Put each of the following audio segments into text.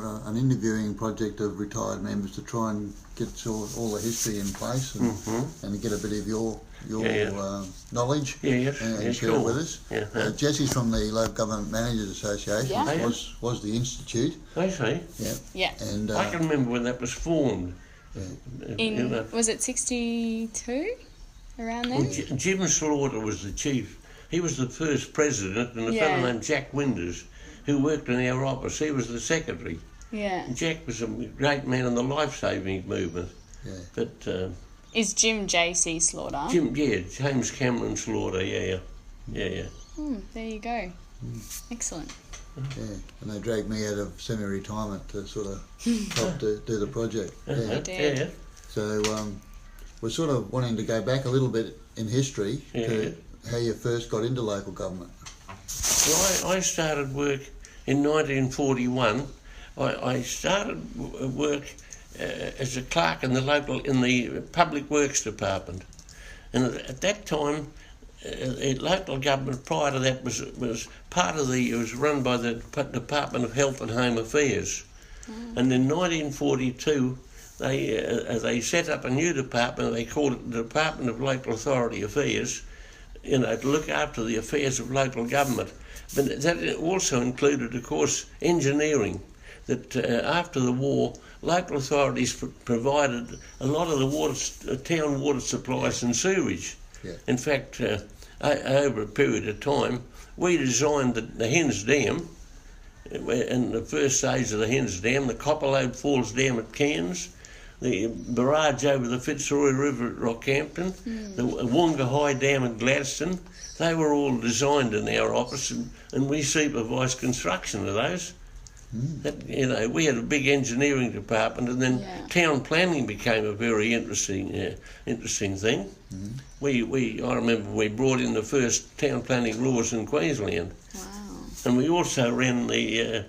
an interviewing project of retired members to try and get all the history in place and get a bit of your knowledge and share it with us. Jesse's from the Local Government Managers Association, was the institute. I see. Yeah. And I can remember when that was formed. Was it 62? Around then? Well, Jim Slaughter was the chief. He was the first president, and a fellow named Jack Winders, who worked in our office, he was the secretary. Yeah. Jack was a great man in the life-saving movement. Yeah. But is Jim J.C. Slaughter? James Cameron Slaughter, yeah. There you go. Excellent. Yeah, and they dragged me out of semi-retirement to sort of help do the project. Yeah. So we're sort of wanting to go back a little bit in history to how you first got into local government. Well, I started work in 1941. I started work as a clerk in the Public Works Department, and at that time, local government prior to that was run by the Department of Health and Home Affairs, and in 1942 they set up a new department. They called it the Department of Local Authority Affairs, to look after the affairs of local government. But that also included, of course, engineering. That after the war, local authorities provided a lot of the town water supplies and sewerage. Yeah. In fact, over a period of time, we designed the Hens Dam, in the first stage of the Hens Dam, the Copperload Falls Dam at Cairns, the barrage over the Fitzroy River at Rockhampton, the Wonga High Dam at Gladstone. They were all designed in our office, and we supervised construction of those. That, we had a big engineering department, and then town planning became a very interesting thing. I remember we brought in the first town planning laws in Queensland. Wow. And we also ran the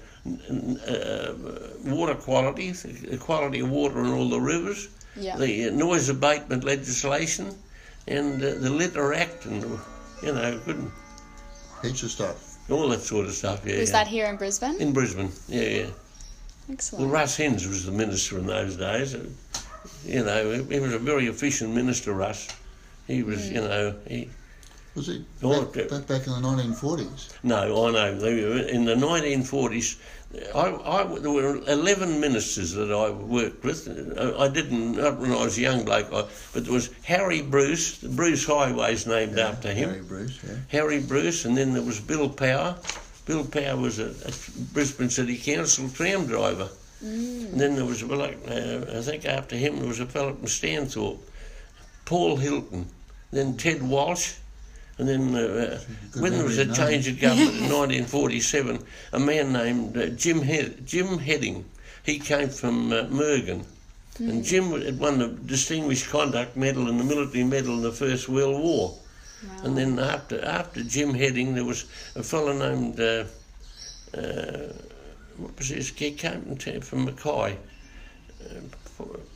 water quality, the quality of water in all the rivers, the noise abatement legislation, and the Litter Act, and good. Heaps of stuff. All that sort of stuff, Was that here in Brisbane? In Brisbane, yeah. Excellent. Well, Russ Hens was the minister in those days. He was a very efficient minister, Russ. He was, Was he back in the 1940s? No, I know. In the 1940s, there were 11 ministers that I worked with. I didn't, not when I was a young bloke, but there was Harry Bruce. The Bruce Highway's named after him. Harry Bruce, Harry Bruce, and then there was Bill Power. Bill Power was a Brisbane City Council tram driver. And then there was, I think after him, there was a fellow from Stanthorpe, Paul Hilton, then Ted Walsh. And then when there was a change of government in 1947, a man named Jim Heading, he came from Mergen. And Jim had won the Distinguished Conduct Medal and the Military Medal in the First World War. Wow. And then after Jim Heading, there was a fellow named, what was his, he came from Mackay.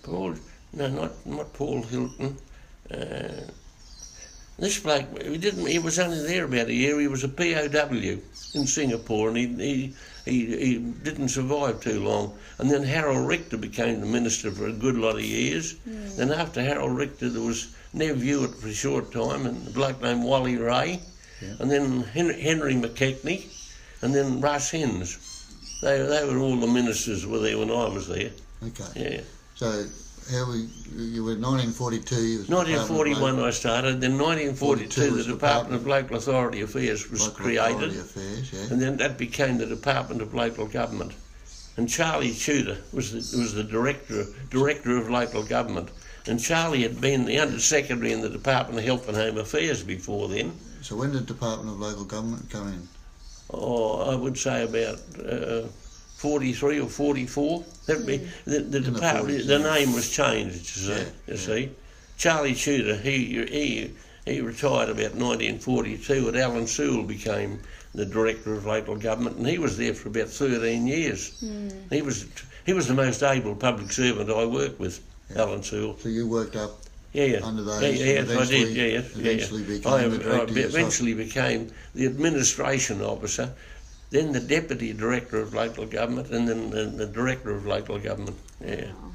Not Paul Hilton. This bloke, he was only there about a year. He was a POW in Singapore, and he didn't survive too long. And then Harold Richter became the minister for a good lot of years. Then after Harold Richter, there was Nev Hewitt for a short time, and a bloke named Wally Ray, and then Henry McKechnie, and then Russ Hens. They were all the ministers were there when I was there. Okay. Yeah. So you were 1942. 1941 I started. Then 1942 the Department of Local Authority Affairs was created. And then that became the Department of Local Government. And Charlie Tudor was the director of local government. And Charlie had been the Under Secretary in the Department of Health and Home Affairs before then. So when did the Department of Local Government come in? I would say about 43 or 44. That'd be the department. The name was changed. You see, Charlie Tudor. He retired about 1942, and Alan Sewell became the director of local government, and he was there for about 13 years. He was the most able public servant I worked with, Alan Sewell. So you worked up under those? Yes, I did. Eventually became the director eventually became the administration officer. then the Deputy Director of Local Government, and then the Director of Local Government. Yeah. Wow.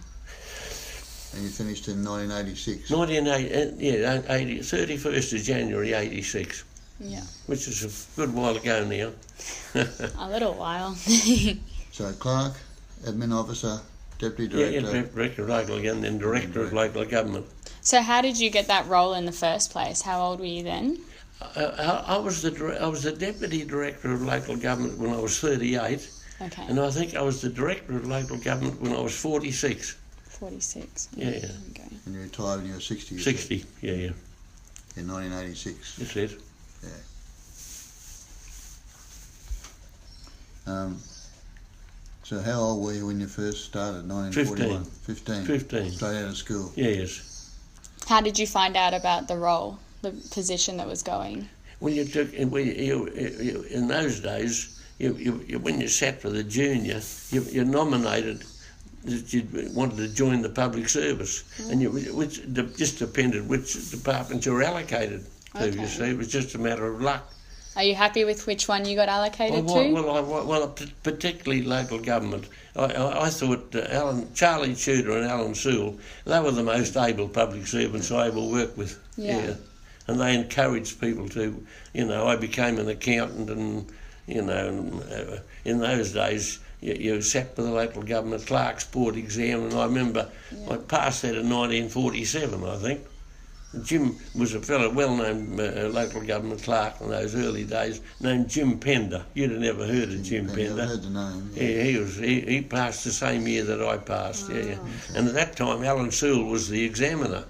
And you finished in 1986? 31st of January 86. Yeah. Which is a good while ago now. A little while. So clerk, admin officer, deputy director. Yeah, Director of Local Government, then Director of Local Government. So how did you get that role in the first place? How old were you then? I was the Deputy Director of Local Government when I was 38. Okay. And I think I was the Director of Local Government when I was 46. 46. Yeah. Okay. And you retired when you were 60? 60, yeah. In 1986? That's it. Yeah. So how old were you when you first started, 1941? 15. 15. Straight out of school? Yes. How did you find out about the role, the position that was going? When you took, in those days, when you sat for the junior, you nominated that you wanted to join the public service, and which just depended which department you were allocated to. Okay. You see, it was just a matter of luck. Are you happy with which one you got allocated to? Well, particularly local government. I thought Charlie Tudor and Alan Sewell, they were the most able public servants I ever worked with. Yeah. And they encouraged people to, I became an accountant, and, in those days, you sat for the local government clerk's board exam, and I remember I passed that in 1947, I think. Jim was a fellow, well-known local government clerk in those early days, named Jim Pender. You'd have never heard of Jim Pender. I've heard the name. Yeah, he passed the same year that I passed. Okay. And at that time, Alan Sewell was the examiner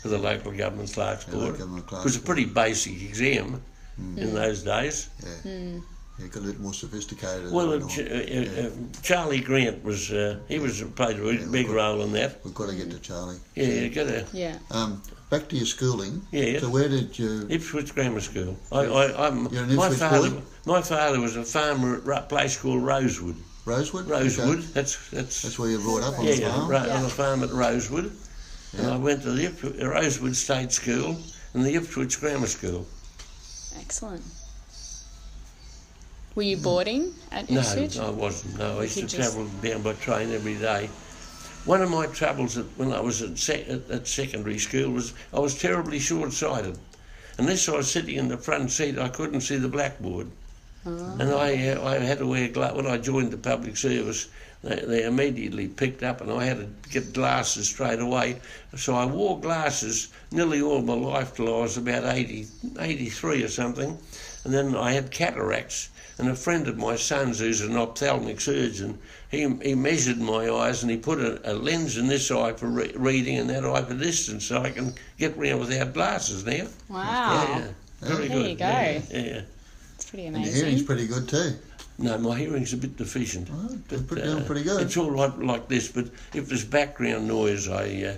for the local government clerk's board. It was a pretty basic exam in those days. Yeah. It got a little more sophisticated. Well, Charlie Grant was played a big role in that. We've got to get to Charlie. Yeah, you got to. Yeah. Back to your schooling. Yeah. So where did you? Ipswich Grammar School. You're an Ipswich boy? My father was a farmer at a place called Rosewood. Rosewood. Rosewood. Okay. That's where you were brought up on the farm. On the farm at Rosewood. Yeah. And I went to the Rosewood State School and the Ipswich Grammar School. Excellent. Were you boarding at Ipswich? No, I wasn't. No, I used to travel down by train every day. One of my troubles when I was at secondary school was I was terribly short-sighted. Unless I was sitting in the front seat, I couldn't see the blackboard. Oh. And I had to wear glasses. When I joined the public service, they immediately picked up, and I had to get glasses straight away. So I wore glasses nearly all my life till I was about 83 or something. And then I had cataracts. And a friend of my son's, who's an ophthalmic surgeon, he measured my eyes, and he put a lens in this eye for reading and that eye for distance, so I can get round without glasses now. Wow. Yeah, very good. There you go. Yeah. It's pretty And amazing. your hearing's pretty good too. No, my hearing's a bit deficient. Oh, doing pretty good. It's all right like this, but if there's background noise, I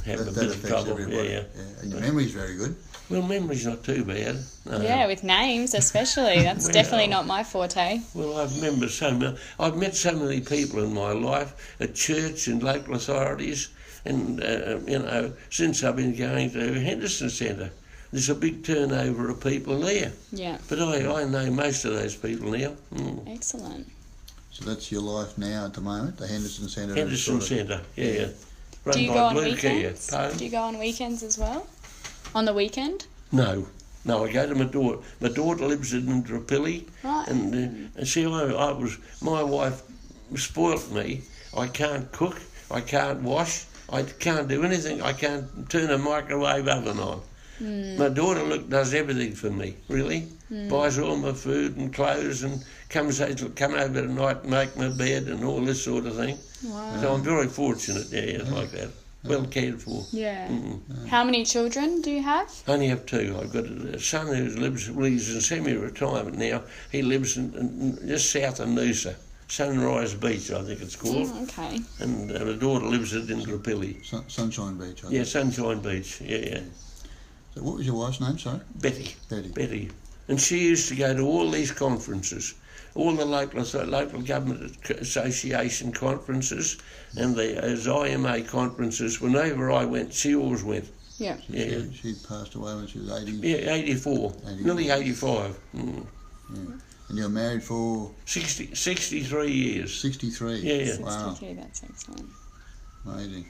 have a bit of trouble. Yeah. And your memory's very good. Well, memory's not too bad. No. Yeah, with names especially. That's definitely not my forte. Well, I've met so many people in my life at church and local authorities, and since I've been going to Henderson Centre. There's a big turnover of people there. Yeah. But I know most of those people now. Excellent. So that's your life now at the moment, the Henderson Centre? Henderson Centre, yeah. Do you go on weekends? Do you go on weekends as well? On the weekend? No, I go to my daughter. My daughter lives in Indooroopilly. Right. And see, my wife spoilt me. I can't cook, I can't wash, I can't do anything. I can't turn a microwave oven on. My daughter does everything for me, really. Buys all my food and clothes and come over tonight and make my bed and all this sort of thing. Wow. So I'm very fortunate, like that. Well cared for. Yeah. How many children do you have? I only have two. I've got a son who lives in semi-retirement now. He lives in just south of Noosa. Sunrise Beach, I think it's called. Oh, okay. And my daughter lives in Indooroopilly. Sunshine Beach, I think. Yeah, Sunshine Beach, yeah. So what was your wife's name, sorry? Betty. And she used to go to all these conferences, all the local government association conferences and the LGMA conferences. Whenever I went, she always went. Yeah. She passed away when she was 80? Yeah, 84. Nearly 85. Yeah. And you're married for? 63 years. 63? Yeah. Wow. 63, that's excellent. Amazing.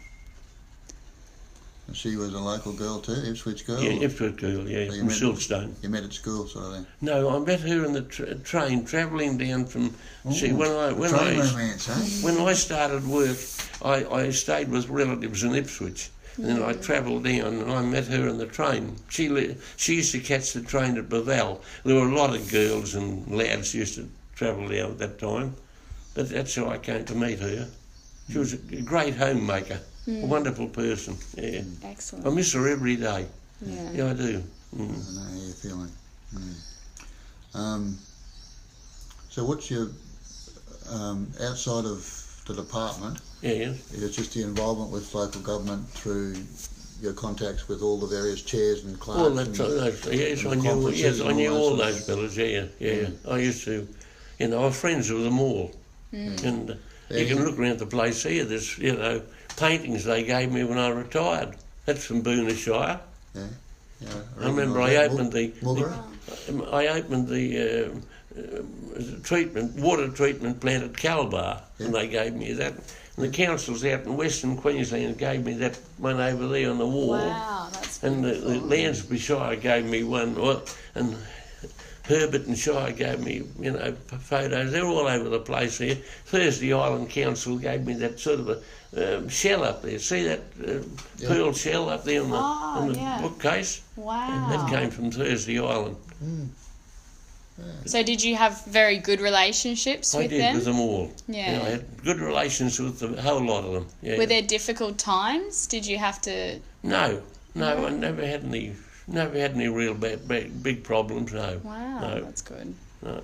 And she was a local girl too, Ipswich girl? Yeah, Ipswich girl, yeah, so from Siltstone. You met at school sort of thing? No, I met her in the train, travelling down from... See, when I started work, I stayed with relatives in Ipswich. And then I travelled down and I met her in the train. She used to catch the train at Bevelle. There were a lot of girls and lads used to travel down at that time. But that's how I came to meet her. She was a great homemaker, a wonderful person. Yeah. Excellent. I miss her every day. Yeah, I do. I know how you're feeling. So what's your, outside of the department, it's just the involvement with local government through your contacts with all the various chairs and clerks? Well, I knew all those fellas, yeah. I used to, I was friends with them all. And you can look around the place here, there's, paintings they gave me when I retired. That's from Boonah Shire. Yeah. I remember I opened the water treatment plant at Calabar, and they gave me that. And the councils out in Western Queensland gave me that one over there on the wall. Wow, that's beautiful. And the Lansbury Shire gave me one, and Herbert and Shire gave me, photos. They're all over the place here. Thursday Island Council gave me that sort of a shell up there. See that pearl shell up there in the bookcase? Wow. That came from Thursday Island. So did you have very good relationships with them? I did, with them all. Yeah. I had good relations with the whole lot of them. Yeah. Were there difficult times? Did you have to... No, I never had any real big problems, no. Wow, no. That's good. No.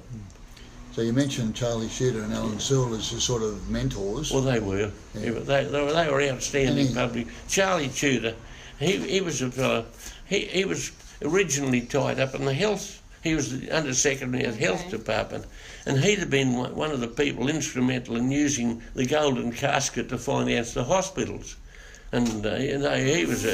So you mentioned Charlie Shooter and Alan Sewell as your sort of mentors. Well, they were. Yeah. They were outstanding public. Charlie Shooter, he was a fellow, he was originally tied up in the health. He was the Under-Secretary of the Health Department, and he'd have been one of the people instrumental in using the golden casket to finance the hospitals. And he was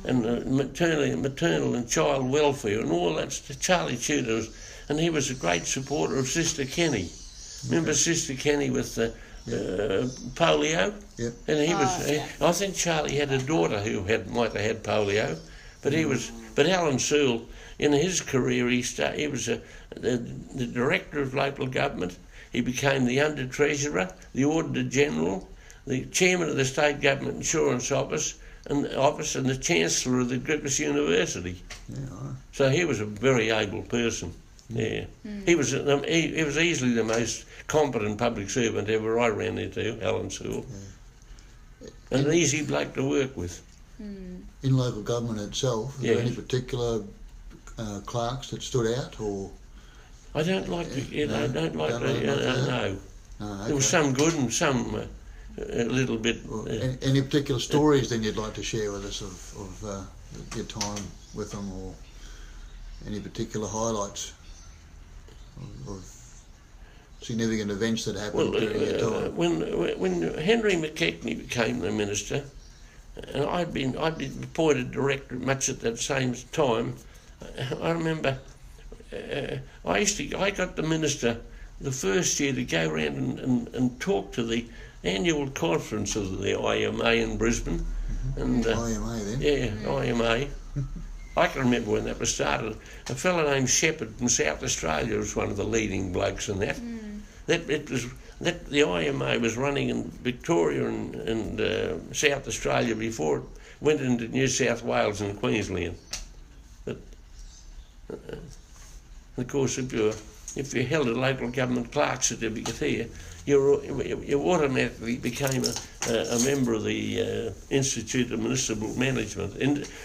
maternal and child welfare and all that. Charlie Tudor was, and he was a great supporter of Sister Kenny. Remember Sister Kenny with the polio? Yep. And he was. I think Charlie had a daughter who might have had polio, but he was. But Alan Sewell, in his career, he was the director of local government. He became the Under Treasurer, the Auditor General, the chairman of the State Government Insurance Office, and the Chancellor of the Griffith University. Yeah, right. So he was a very able person. Yeah, he was easily the most competent public servant ever I ran into, Alan Sewell, and an easy bloke to work with. In local government itself, are there any particular clerks that stood out, or? I don't like to. No. Okay. There was some good and some a little bit. Well, any particular stories then you'd like to share with us of your time with them, or any particular highlights of significant events that happened during your time? When Henry McKechnie became the minister, and I'd been appointed director much at that same time, I remember I got the minister the first year to go around and talk to the annual conference of the IMA in Brisbane. And IMA then? Yeah, IMA. I can remember when that was started. A fellow named Shepherd from South Australia was one of the leading blokes in that. The IMA was running in Victoria and South Australia before it went into New South Wales and Queensland. But of course, if you held a local government clerk certificate here, you automatically became a member of the Institute of Municipal Management.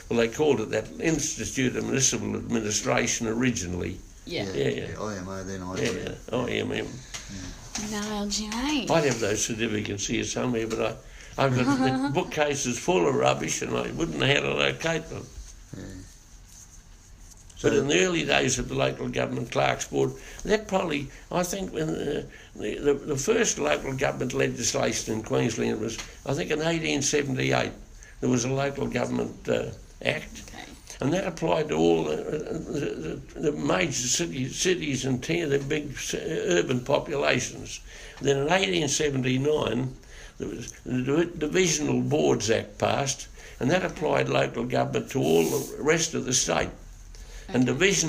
Well, they called it that, Institute of Municipal Administration originally. Yeah, IMA then, IMM. No, LGMA. I'd have those certificates here somewhere, but I've got the bookcases full of rubbish and I wouldn't know how to locate them. Yeah. But in the early days of the local government clerks board, that probably, I think, when the first local government legislation in Queensland was, I think, in 1878, there was a local government act, and that applied to all the major cities and the big urban populations. Then in 1879, the Divisional Boards Act passed, and that applied local government to all the rest of the state. And there was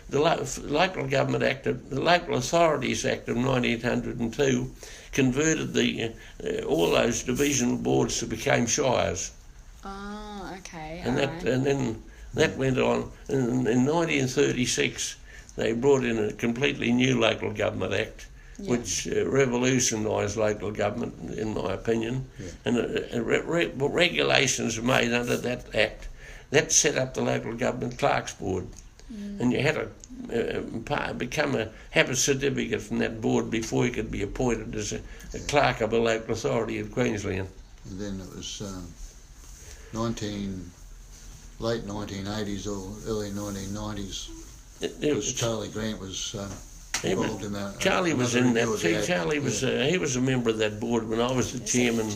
the Local Government Act, the Local Authorities Act of 1902, converted all those divisional boards to become shires. Oh, okay. And then that went on. In 1936, they brought in a completely new Local Government Act, which revolutionised local government, in my opinion. And regulations made under that act that set up the Local Government Clerks Board. And you had to have a certificate from that board before you could be appointed as a clerk of a local authority in Queensland. And then it was late 1980s or early 1990s. Because Charlie Grant was involved in that. Charlie was in that. See, Charlie was he was a member of that board when I was the chairman.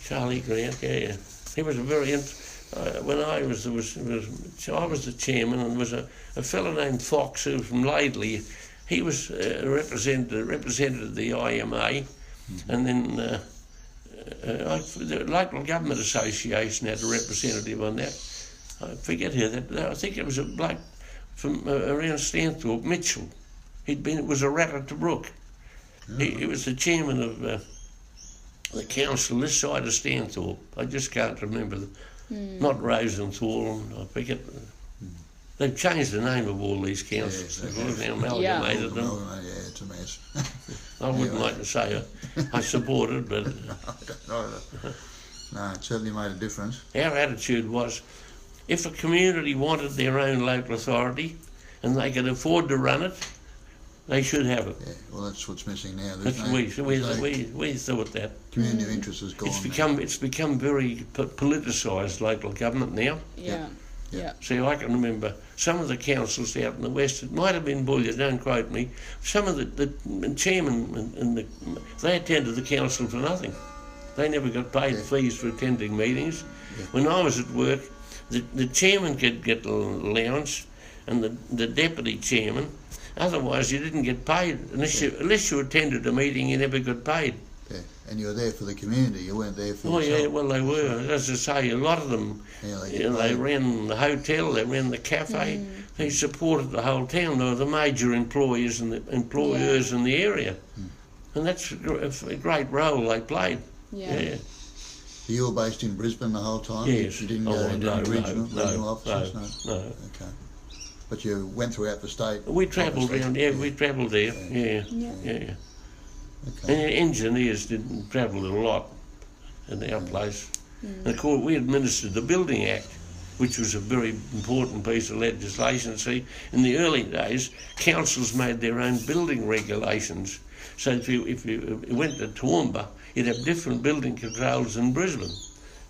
Charlie Grant, he was a very. When I was the chairman, and there was a fellow named Fox who was from Laidley. He was represented the IMA, and then the Local Government Association had a representative on that. I forget who that. I think it was a bloke from around Stanthorpe, Mitchell. Was a rat at the brook. He was the chairman of the council this side of Stanthorpe. I just can't remember. Not Rosenthal, I forget. They've changed the name of all these councils. They've amalgamated them. Yeah, it's a mess. I wouldn't like to say I support it, but... No, it certainly made a difference. Our attitude was, if a community wanted their own local authority and they could afford to run it, they should have it. Yeah, well, that's what's missing now. We thought that. Community of interest has gone. It's become very politicised, local government now. Yeah. See, I can remember some of the councils out in the west. It might have been Bullion, don't quote me. Some of the chairmen they attended the council for nothing. They never got paid fees for attending meetings. Yeah. When I was at work, the chairman could get allowance, and the deputy chairman. Otherwise, you didn't get paid unless you attended a meeting. You never got paid. Yeah, and you were there for the community. You weren't there for yourself. Oh yeah, well they were. As I say, a lot of them. They ran the hotel. They ran the cafe. They supported the whole town. They were the major employers and the employers in the area, and that's a great role they played. Yeah. You were based in Brisbane the whole time. Yes. You didn't go into regional offices. No. Okay. But you went throughout the state? We travelled around, we travelled there, yeah. Okay. And engineers didn't travel a lot in our place. And of course, we administered the Building Act, which was a very important piece of legislation. See, in the early days, councils made their own building regulations. So if you went to Toowoomba, you'd have different building controls than Brisbane.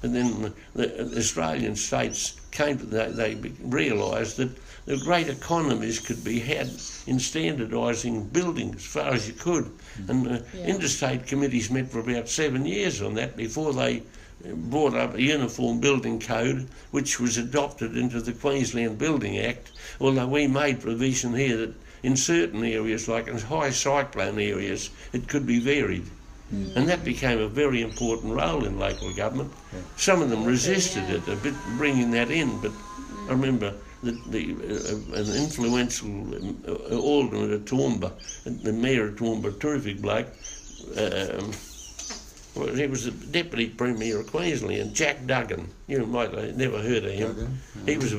And then the Australian states came to that, they realised that the great economies could be had in standardising buildings as far as you could. And interstate committees met for about 7 years on that before they brought up a uniform building code which was adopted into the Queensland Building Act, although we made provision here that in certain areas, like in high cyclone areas, it could be varied. And that became a very important role in local government. Some of them resisted it a bit, bringing that in, but I remember that an influential alderman at Toowoomba, the mayor of Toowoomba, a terrific bloke, he was the deputy premier of Queensland, Jack Duggan. You might have never heard of him. He was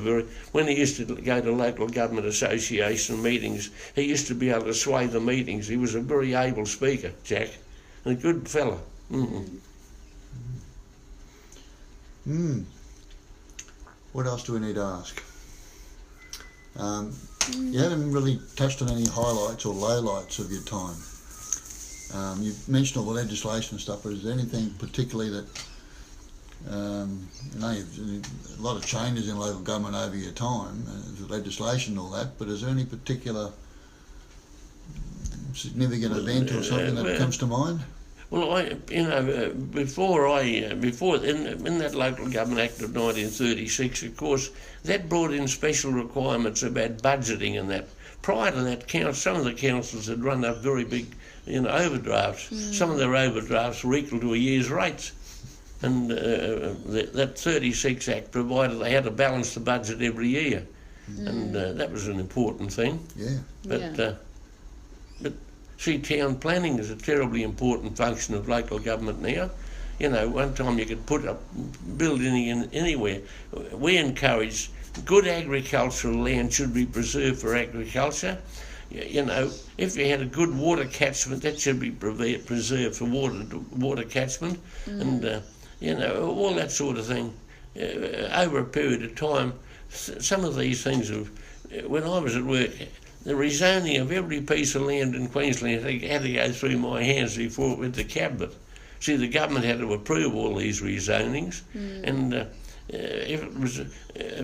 when he used to go to local government association meetings, he used to be able to sway the meetings. He was a very able speaker, Jack. A good fella. What else do we need to ask? You haven't really touched on any highlights or lowlights of your time. You've mentioned all the legislation and stuff, but is there anything particularly that, you've a lot of changes in local government over your time, legislation and all that, but is there any particular significant event or something that comes to mind? Well, before in that Local Government Act of 1936, of course, that brought in special requirements about budgeting and that. Prior to that, some of the councils had run up very big, overdrafts. Some of their overdrafts were equal to a year's rates. And that 36 Act provided they had to balance the budget every year. And that was an important thing. Yeah. But see, town planning is a terribly important function of local government now. One time you could build anywhere. We encourage good agricultural land should be preserved for agriculture. If you had a good water catchment, that should be preserved for water catchment, and all that sort of thing. Over a period of time, some of these things when I was at work, the rezoning of every piece of land in Queensland had to go through my hands before it went to Cabinet. See, the government had to approve all these rezonings, and if it was,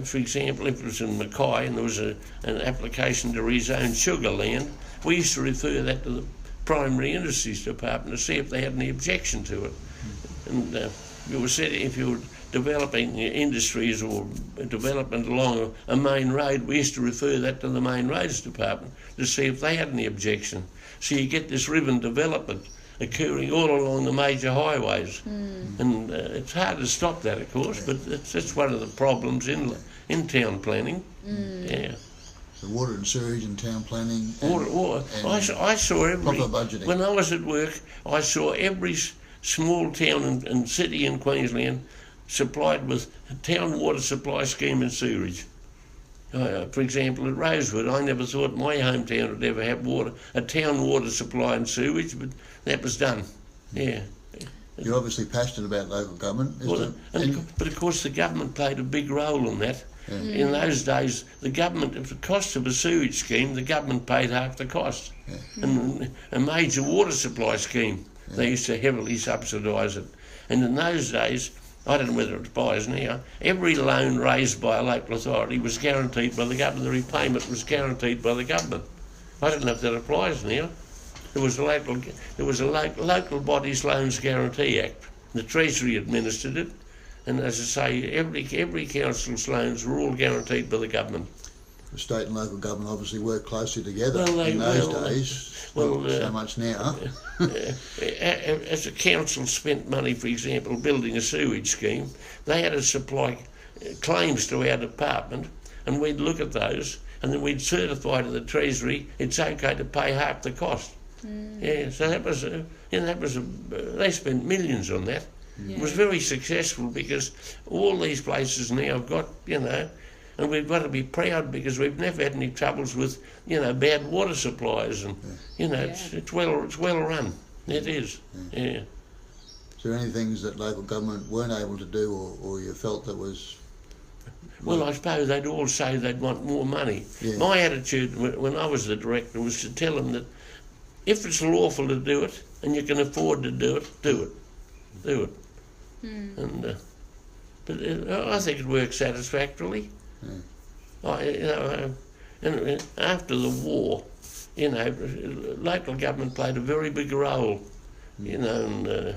for example, if it was in Mackay and there was an application to rezone sugar land, we used to refer that to the Primary Industries Department to see if they had any objection to it. And if you were developing industries or development along a main road, we used to refer that to the Main Roads Department to see if they had any objection. So you get this ribbon development occurring all along the major highways. And it's hard to stop that, of course, but that's one of the problems in town planning. Yeah. The water and sewage and town planning. Water. I saw every... Proper budgeting. When I was at work, I saw every small town and city in Queensland supplied with a town water supply scheme and sewerage. For example, at Rosewood, I never thought my hometown would ever have a town water supply and sewage, but that was done. Yeah. You're obviously passionate about local government. But of course, the government played a big role in that. Yeah. In those days, the government, if the cost of a sewage scheme, the government paid half the cost. Yeah. And a major water supply scheme, they used to heavily subsidise it. And in those days, I don't know whether it applies now, every loan raised by a local authority was guaranteed by the government. The repayment was guaranteed by the government. I don't know if that applies now. There was a Local Bodies Loans Guarantee Act. The Treasury administered it, and as I say, every council's loans were all guaranteed by the government. The state and local government obviously worked closely together in those days. Not so much now. As a council spent money, for example, building a sewage scheme, they had to supply claims to our department, and we'd look at those, and then we'd certify to the Treasury it's okay to pay half the cost. Yeah, so that was they spent millions on that. Yeah. It was very successful because all these places now have got, and we've got to be proud because we've never had any troubles with, bad water supplies, and it's well run. It is. Yeah. Is there any things that local government weren't able to do, or you felt that was? Well, I suppose they'd all say they'd want more money. Yeah. My attitude when I was the director was to tell them that if it's lawful to do it and you can afford to do it, do it. And but I think it worked satisfactorily. And after the war, local government played a very big role, and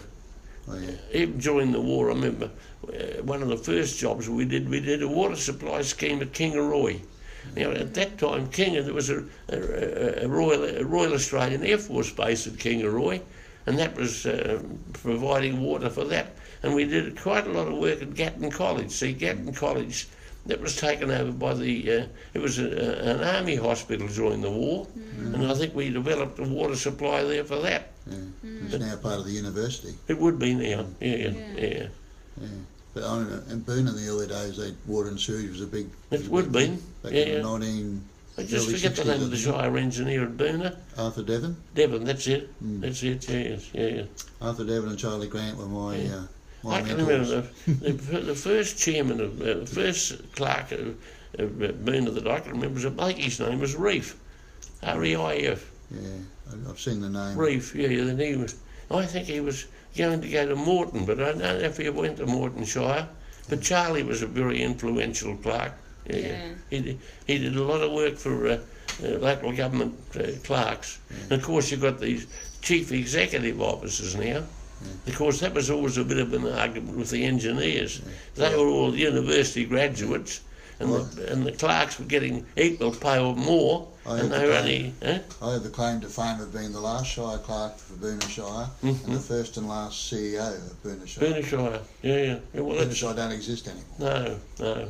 even during the war, I remember one of the first jobs we did a water supply scheme at Kingaroy. Now, at that time, there was a Royal Australian Air Force base at Kingaroy, and that was providing water for that. And we did quite a lot of work at Gatton College. See, Gatton College, that was taken over by it was an army hospital during the war, and I think we developed a water supply there for that. Yeah. It's now part of the university. It would be now, yeah. But in Boone in the early days, water and sewage was a big... It would be, back in the I just forget the name of the Shire engineer at Boone. Arthur Devon? Devon, that's it. That's it, yes. Arthur Devon and Charlie Grant were my I can remember the first chairman the first clerk of Boone that I can remember, his name was Reef, R-E-I-F. Yeah, I've seen the name. Reef, then I think he was going to go to Moreton, but I don't know if he went to Moreton Shire. But Charlie was a very influential clerk. He did a lot of work for local government clerks. And of course you've got these chief executive officers now. Because that was always a bit of an argument with the engineers. They were all university graduates, and the clerks were getting equal pay or more, and they were only... I have the claim to fame of being the last Shire clerk for Boonah Shire and the first and last CEO of Boonah Shire. Boonah Shire, yeah. Well, Boonah Shire don't exist anymore. No.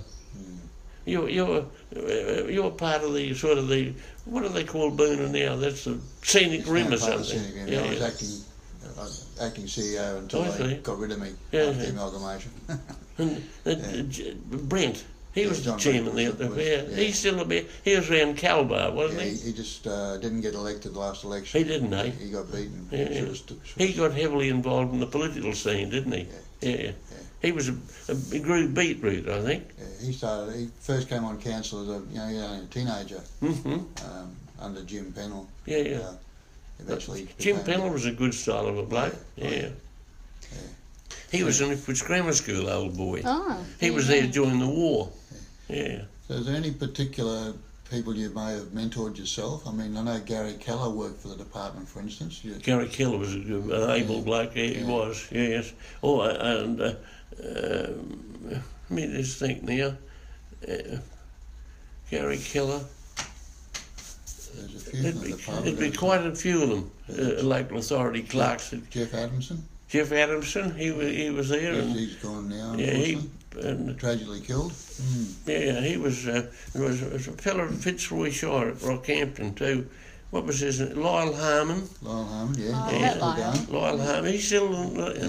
You're part of the sort of the, what do they call Boonah now? That's the scenic rim or something. I was acting CEO until they got rid of me after the amalgamation. And Brent, he was the chairman there. He's still a bit. He was around Calbar, wasn't he? He just didn't get elected last election. He didn't, eh? He got beaten. He got heavily involved in the political scene, didn't he? Yeah. He was a grew beetroot, I think. Yeah, he first came on council as a teenager under Jim Pennell. Eventually, Jim Pennell was a good style of a bloke. Yeah. He was in Ipswich Grammar School, old boy. He was there during the war. Yeah. So, is there any particular people you may have mentored yourself? I mean, I know Gary Keller worked for the department, for instance. Gary Keller was an able bloke. He was. Yes. Oh, and let me just think now. Gary Keller. There's a few in the department. There'd be quite a few of them. Local authority clerks. Jeff Adamson. Jeff Adamson, he was there. Yes, he's gone now, unfortunately. Tragically killed. Yeah, he was a fellow at Fitzroy Shire at Rockhampton too. What was his name? Lyle Harmon. Lyle Harmon, Lyle Harmon. He's still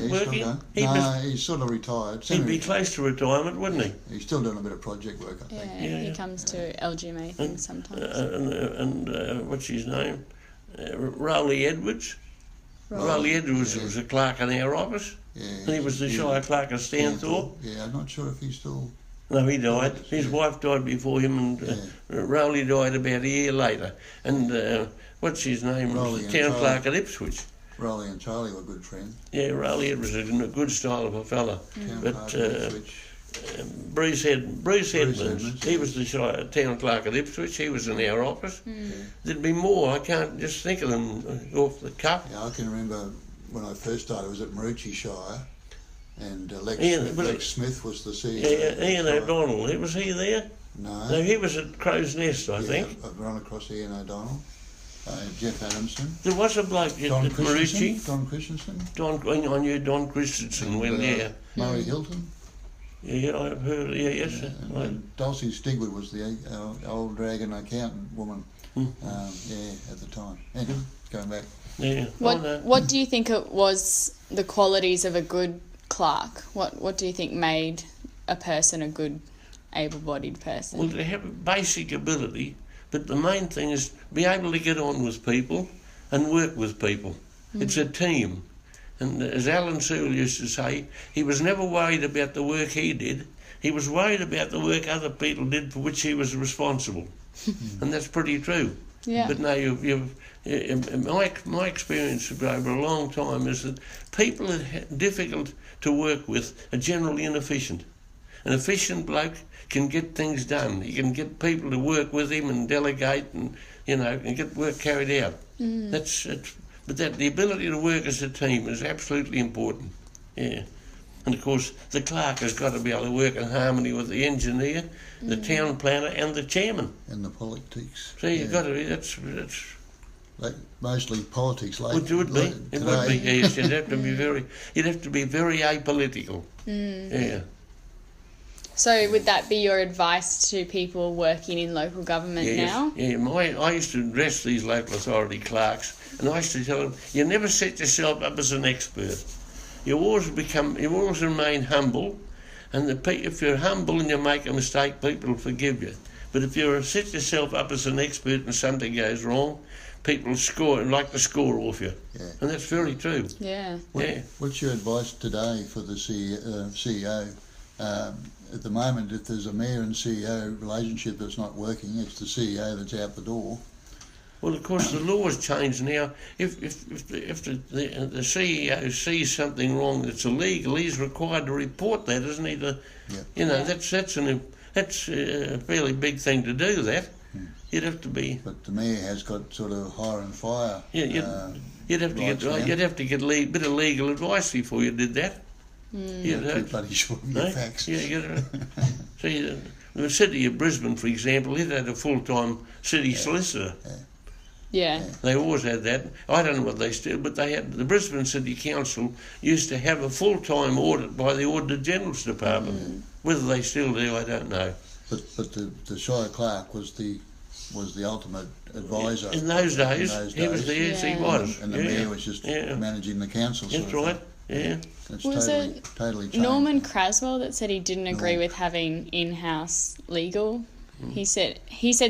working? He's sort of retired. He'd be close to retirement, wouldn't he? He's still doing a bit of project work, I think. He comes to LGMA things sometimes. And what's his name? Rowley Edwards. Rowley Edwards was a clerk in our office. And he was the Shire clerk of Stanthorpe. Yeah, I'm not sure if he's still... No, he died. His wife died before him, and Rowley died about a year later. And what's his name? Was the town clerk at Ipswich. Rowley and Charlie were good friends. Yeah, Rowley was a good style of a fella. But Bruce Edmonds, he was the town clerk at Ipswich. He was in our office. There'd be more. I can't just think of them off the cuff. Yeah, I can remember when I first started, I was at Maroochy Shire, and Lex Smith was the CEO. Yeah, Ian O'Donnell. Was he there? No, he was at Crow's Nest, I think. I've run across Ian O'Donnell. Jeff Adamson. There was a bloke at Maroochy. Don Christensen. I knew Don Christensen well, Murray Hilton. Yeah, I've heard. Yes. And Dulcie Stigwood was the old dragon accountant woman. At the time. Anyway, going back. Yeah. What do you think it was the qualities of a good clerk? What do you think made a person a good able-bodied person? Well, they have a basic ability, but the main thing is be able to get on with people and work with people. It's a team. And as Alan Sewell used to say, he was never worried about the work he did. He was worried about the work other people did for which he was responsible. And that's pretty true. Yeah. But no, my experience over a long time is that people that are difficult to work with are generally inefficient. An efficient bloke can get things done. He can get people to work with him and delegate and get work carried out. But the ability to work as a team is absolutely important. Yeah. And of course, the clerk has got to be able to work in harmony with the engineer, the town planner, and the chairman. And the politics. So you've got to be. That's like mostly politics. Like it would be. It would be. Yes, you'd have to be very. You'd have to be very apolitical. Yeah. So would that be your advice to people working in local government now? Yeah. I used to address these local authority clerks, and I used to tell them, you never set yourself up as an expert. You always remain humble, and if you're humble and you make a mistake, people will forgive you. But if you set yourself up as an expert and something goes wrong, people like to score off you. Yeah. And that's very true. Yeah. What's your advice today for the CEO? At the moment, if there's a mayor and CEO relationship that's not working, it's the CEO that's out the door. Well, of course, the law's changed now. If the CEO sees something wrong that's illegal, he's required to report that, isn't he? That's a fairly big thing to do. That you'd have to be. But the mayor has got sort of hire and fire You'd have to get a bit of legal advice before you did that. You're too bloody sure of your facts. Yeah, see, the city of Brisbane, for example, it had a full-time city solicitor. Yeah. They always had that. I don't know what they still, but they had. The Brisbane City Council used to have a full-time audit by the Auditor General's Department. Whether they still do, I don't know. But the Shire Clerk was the ultimate advisor. In those days, he was the he was. And the Mayor was just managing the council. That's right. Yeah. It's Was totally changed. Norman Craswell that said he didn't agree with having in-house legal? He said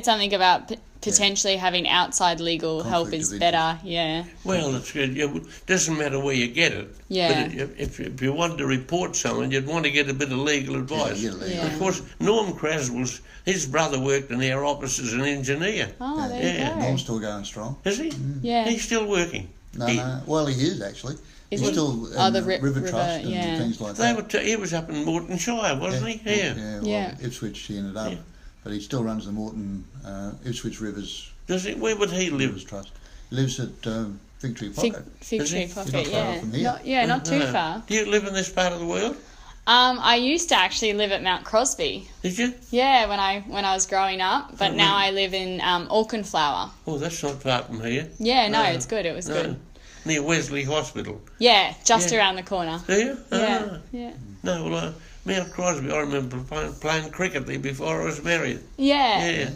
something about potentially having outside legal help is better. Yeah. Well, it's good. It doesn't matter where you get it. Yeah. But if you wanted to report someone, you'd want to get a bit of legal advice. Yeah. Of course, Norm Craswell's his brother worked in our office as an engineer. Oh, there you go. Norm's still going strong. Is he? Yeah. He's still working. No. Well, he is actually. Is He's he? still in the River Trust and things like that. He was up in Moreton Shire, wasn't he? Well, Ipswich he ended up. But he still runs the Moreton Ipswich Rivers. Does he? Where would he live? Rivers Trust. He lives at Fig Tree Pocket. Fig Tree Pocket, Not far from here. Not too far. Do you live in this part of the world? I used to actually live at Mount Crosby. Did you? Yeah, when I was growing up, but now I live in Auchenflower. Oh, that's not far from here. Yeah, no, it's good. It was good. Near Wesley Hospital. Yeah, just around the corner. Do you? Yeah. No, well, Mount Crosby, I remember playing cricket there before I was married. Yeah.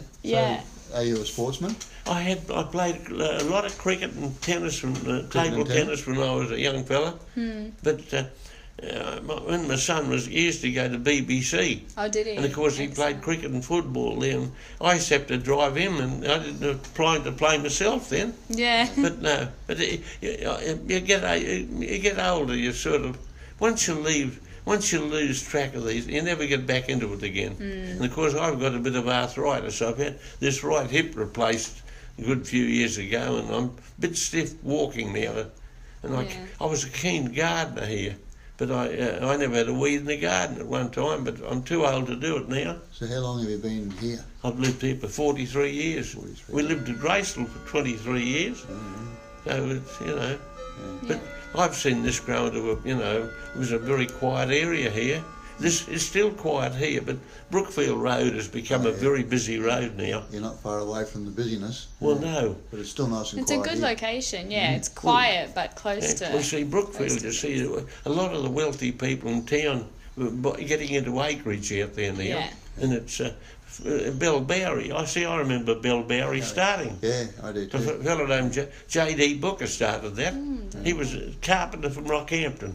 Are you a sportsman? I played a lot of cricket and tennis and table tennis when I was a young fella. But when my son he used to go to BBC. Oh, did he? And of course he played cricket and football there. And I used to have to drive him, and I didn't apply to play myself then. Yeah. But no, you get older. You sort of once you lose track of these, you never get back into it again. And of course I've got a bit of arthritis. I've had this right hip replaced a good few years ago, and I'm a bit stiff walking now. And I was a keen gardener here. But I never had a weed in the garden at one time, but I'm too old to do it now. So how long have you been here? I've lived here for 43 years. We lived at Graceville for 23 years. So it's, But I've seen this grow into it was a very quiet area here. This is still quiet here, but Brookfield Road has become a very busy road now. You're not far away from the busyness. Well, no. But it's still nice and It's quiet. It's a good location, it's quiet but close to... Well, see, Brookfield, you see, a lot of the wealthy people in town are getting into acreage out there now. Yeah. And it's Bellberry. I remember Bellberry starting. Yeah, I do too. A fellow named J.D. Booker started that. He was a carpenter from Rockhampton,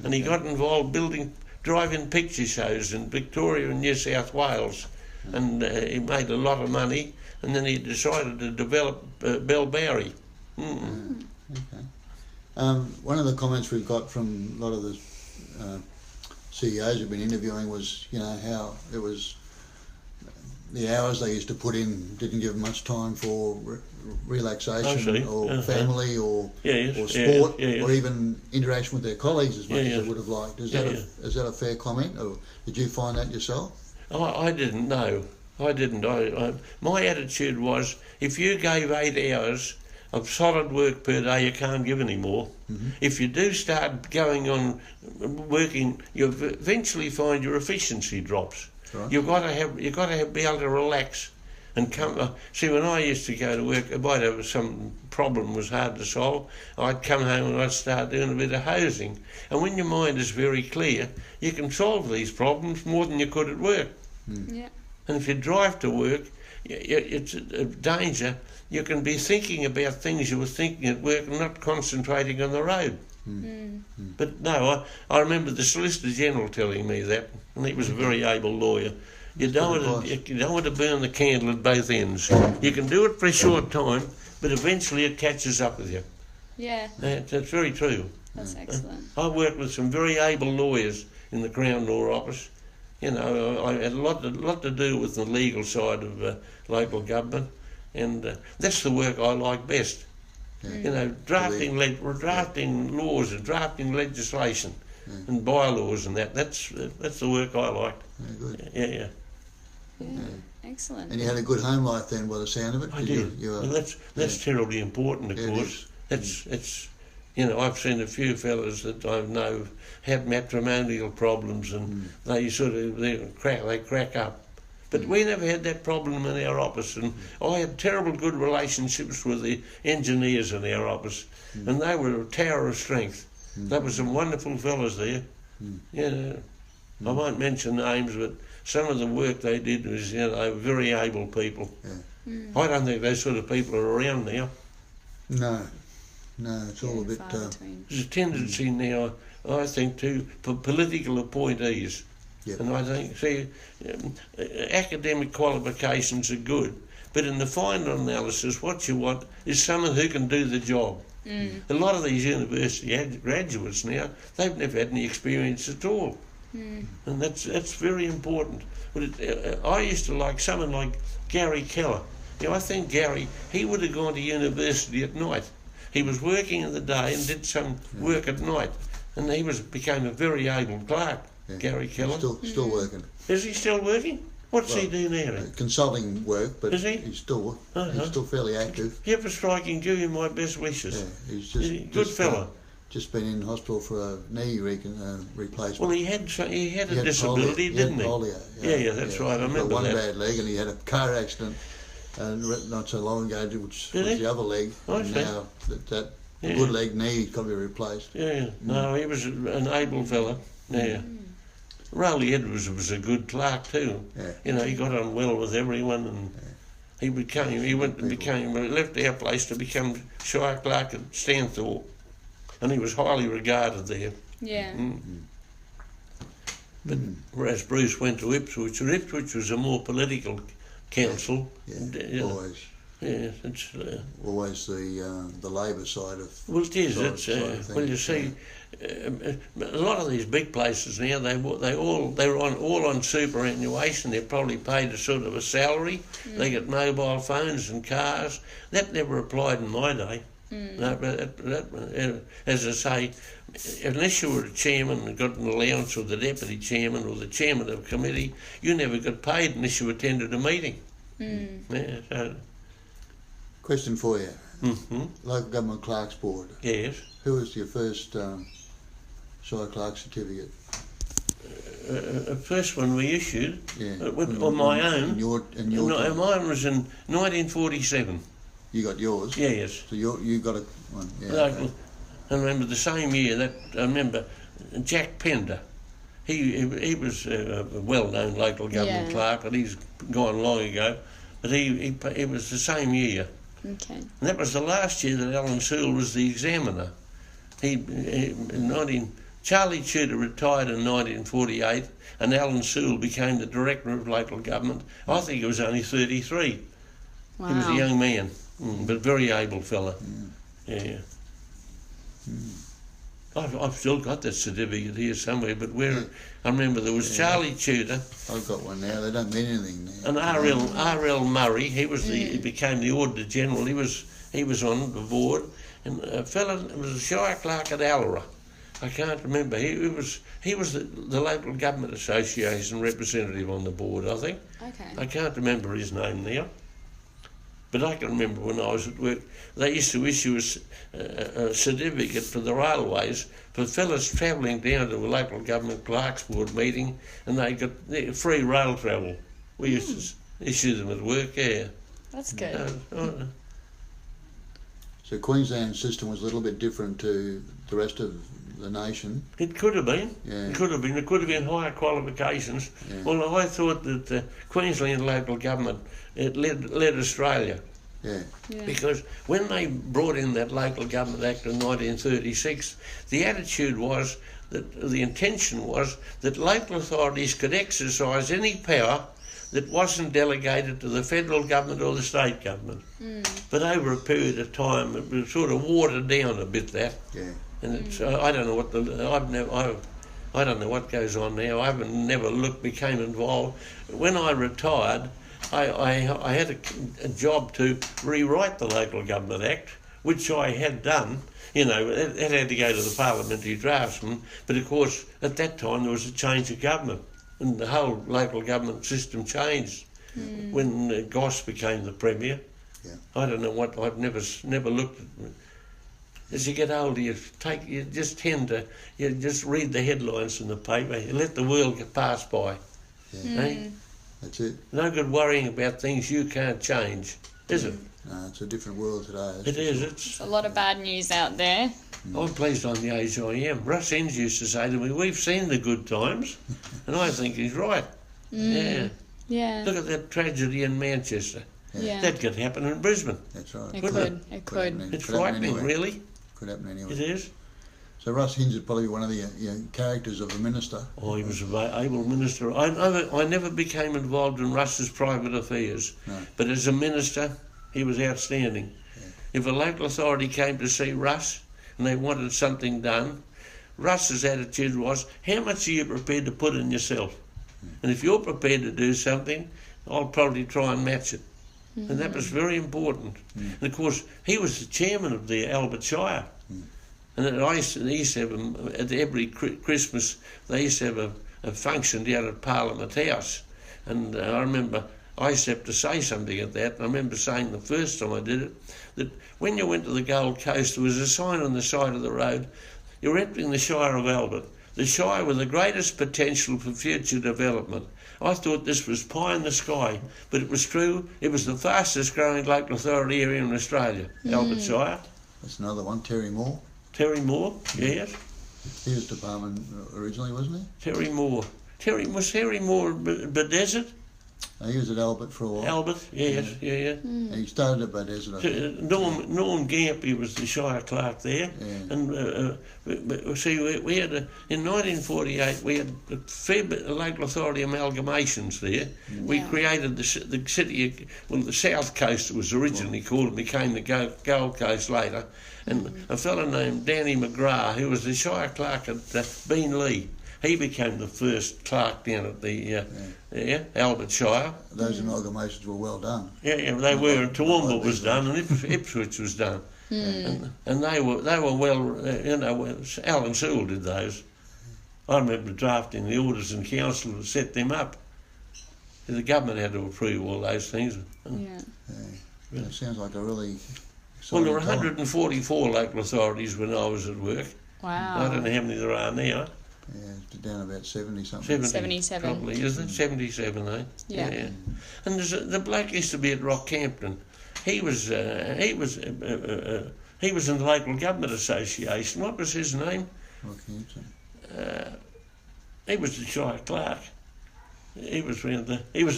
and he got involved building drive-in picture shows in Victoria and New South Wales, and he made a lot of money, and then he decided to develop Bellberry. Okay. One of the comments we've got from a lot of the CEOs who've been interviewing was, how it was the hours they used to put in didn't give much time for relaxation or family or sport or even interaction with their colleagues as much as they would have liked. Is that a fair comment, or did you find that yourself? I didn't know. I didn't. My attitude was, if you gave 8 hours of solid work per day, you can't give any more. If you do start going on working, you eventually find your efficiency drops. Right. You've got to be able to relax and come. See, when I used to go to work, if I had some problem was hard to solve, I'd come home and I'd start doing a bit of hosing. And when your mind is very clear, you can solve these problems more than you could at work. Yeah. And if you drive to work, it's a danger. You can be thinking about things you were thinking at work and not concentrating on the road. But no, I remember the Solicitor General telling me that, and he was a very able lawyer. You don't want to burn the candle at both ends. You can do it for a short time, but eventually it catches up with you. Yeah. That's very true. That's excellent. I worked with some very able lawyers in the Crown Law Office. I had a lot to do with the legal side of local government, and that's the work I like best. Drafting laws and drafting legislation and bylaws and that's the work I liked. Good. Yeah. Excellent. And you had a good home life then, by the sound of it. I did. That's terribly important, of course. It's you know, I've seen a few fellas that I know have matrimonial problems, and they crack up. But we never had that problem in our office, and I had terrible good relationships with the engineers in our office, and they were a tower of strength. There were some wonderful fellas there. You know, I won't mention names, but some of the work they did was, you know, they were very able people. I don't think those sort of people are around now. No, it's all a bit... There's a tendency now, I think, for political appointees. And I think, see, academic qualifications are good, but in the final analysis, what you want is someone who can do the job. A lot of these university graduates now, they've never had any experience at all. And that's very important. But I used to like someone like Gary Keller. You know, I think Gary, he would have gone to university at night. He was working in the day and did some work at night, and he became a very able clerk. Gary Keller. Still working. Is he still working? What's he do now? Consulting work, but is he? He's still fairly active. If you ever strike him, give him my best wishes. Yeah, he's just good fella. Just been in hospital for a knee replacement. Well, he had a disability, didn't he? Polio. Yeah, that's right. I remember one that. Bad leg, and he had a car accident, not so long ago, which was the other leg. And now that good leg knee got to be replaced. No, he was an able fella. Yeah. Rowley Edwards was a good clerk too. You know, he got on well with everyone, and he left our place to become Shire Clerk at Stanthorpe, and he was highly regarded there. But whereas Bruce went to Ipswich, and Ipswich was a more political council. Always. Yeah, it's always the Labor side of. Well, it is. Well, you see, a lot of these big places now, they're all on superannuation. They're probably paid a sort of a salary. They get mobile phones and cars. That never applied in my day. No, but as I say, unless you were a chairman and got an allowance, or the deputy chairman, or the chairman of a committee, you never got paid unless you attended a meeting. Question for you. Local Government Clerks Board. Yes. Who was your first Shire Clerk certificate? First one we issued on my own. In your time. Mine was in 1947. You got yours? Yes. So you got a one. I remember the same year that I remember Jack Pender. He was a well-known local government clerk, and he's gone long ago. But he was the same year. Okay. And that was the last year that Alan Sewell was the examiner. Charlie Tudor retired in 1948, and Alan Sewell became the director of local government. I think he was only 33. Wow. He was a young man, but very able fella. Yeah. I've still got that certificate here somewhere, but I remember there was Charlie Tudor. I've got one now. They don't mean anything now. And R.L. Murray. He became the Auditor General. He was on the board, and a fella was a Shire Clerk at Allora. I can't remember. He was the local government association representative on the board, I think. Okay. I can't remember his name now. But I can remember when I was at work, they used to issue a certificate for the railways for fellas travelling down to a local government clerks board meeting, and they got free rail travel. We used to issue them at work, That's good. So Queensland's system was a little bit different to the rest of the nation. It could have been. Yeah. It could have been. It could have been higher qualifications. Yeah. Well, I thought that Queensland local government, it led Australia. Yeah. Because when they brought in that Local Government Act in 1936, the attitude was that the intention was that local authorities could exercise any power that wasn't delegated to the federal government or the state government. But over a period of time, it was sort of watered down a bit. That. Yeah. And it's, I don't know what I don't know what goes on now. I became involved. When I retired, I had a job to rewrite the Local Government Act, which I had done. You know, it had to go to the parliamentary draftsman. But of course, at that time there was a change of government, and the whole local government system changed when Goss became the premier. Yeah. I don't know what. I've never looked at. as you get older, you just tend to just read the headlines in the paper. You let the world pass by. Yeah. Eh? That's it. No good worrying about things you can't change, is it? No, it's a different world today. It is. Sure. It's a lot of bad news out there. I'm pleased I'm the age I am. Russ Innes used to say to me, "We've seen the good times," and I think he's right. Yeah. Yeah. Look at that tragedy in Manchester. Yeah. That could happen in Brisbane. That's right. It could. It could. It's frightening, really. Could happen anywhere. It is. So Russ Innes is probably one of the characters of a minister. Oh, he was an able minister. I never became involved in Russ's private affairs, No. but as a minister, he was outstanding. Yeah. If a local authority came to see Russ and they wanted something done, Russ's attitude was, how much are you prepared to put in yourself? And if you're prepared to do something, I'll probably try and match it. And that was very important. And of course, he was the chairman of the Albert Shire. And they used to have, at every Christmas, they used to have a function down at Parliament House. And I remember I used to have to say something at that. And I remember saying the first time I did it, that when you went to the Gold Coast, there was a sign on the side of the road, you're entering the Shire of Albert, the Shire with the greatest potential for future development. I thought this was pie in the sky, but it was true. It was the fastest growing local authority area in Australia, Albert Shire. That's another one, Terry Moore. Terry Moore, yes. He was department originally, wasn't he? Terry Moore. Was Terry Moore Bedesert? He was at Albert for a while. Albert, yes, yeah. And he started at Bedesert, I think. Norm Gampy was the Shire clerk there. Yeah. And see, we had, in 1948, we had a fair bit of local authority amalgamations there. We created the city, the South Coast it was originally called, and became the Gold Coast later. And a fellow named Danny McGrath, who was the Shire clerk at Beenleigh, he became the first clerk down at the Albert Shire. Those amalgamations were well done. Yeah, they were. And Toowoomba was done, and Ipswich was done, and they were well. Alan Sewell did those. I remember drafting the orders in council to set them up. The government had to approve all those things. It sounds like a really. Well, there were 144 local authorities when I was at work. Wow. I don't know how many there are now. Yeah, it's down about 70-something. 77. Probably, isn't it? 77, eh? Yeah. And the bloke used to be at Rockhampton. He was in the local government association. What was his name? Rockhampton. He was the Shire clerk. He was